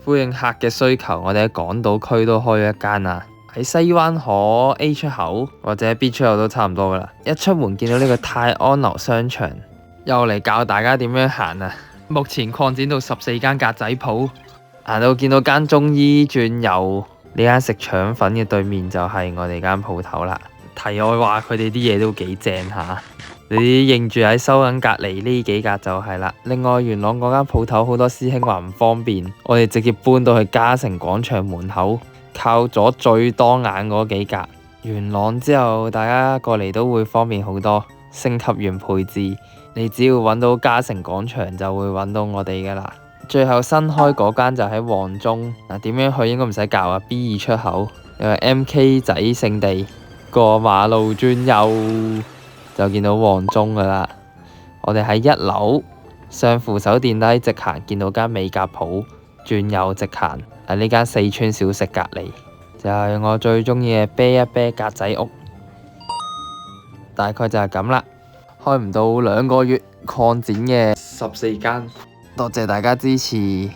呼應客嘅需求，我哋喺港島區都開咗一間啊。喺西灣河 A 出口或者 B 出口都差唔多噶啦。一出門見到呢個泰安樓商場，又嚟教大家點樣行啊！目前擴展到14間格仔鋪，行到見到間中醫轉右，呢間食腸粉嘅對面就係我哋間鋪頭啦。題外話，佢哋啲嘢都幾正下，你認住喺收銀隔離呢幾格就係啦。另外元朗嗰間鋪頭好多師兄話唔方便，我哋直接搬到去嘉誠廣場門口，靠咗最當眼嗰幾格。元朗之後大家過嚟都會方便好多，升級完配置，你只要揾到嘉誠廣場就會揾到我哋噶啦。最後新開嗰間就喺旺中，點樣去應該唔使教啊。B2 出口有 MK 仔聖地，過馬路轉右就見到旺中噶啦。我哋喺1樓上扶手電梯直行，見到間美甲鋪，轉右直行，呢間四川小食隔離就係我最中意嘅啤一啤格仔屋。大概就係咁啦，開唔到2個月擴展嘅14間，多謝大家支持。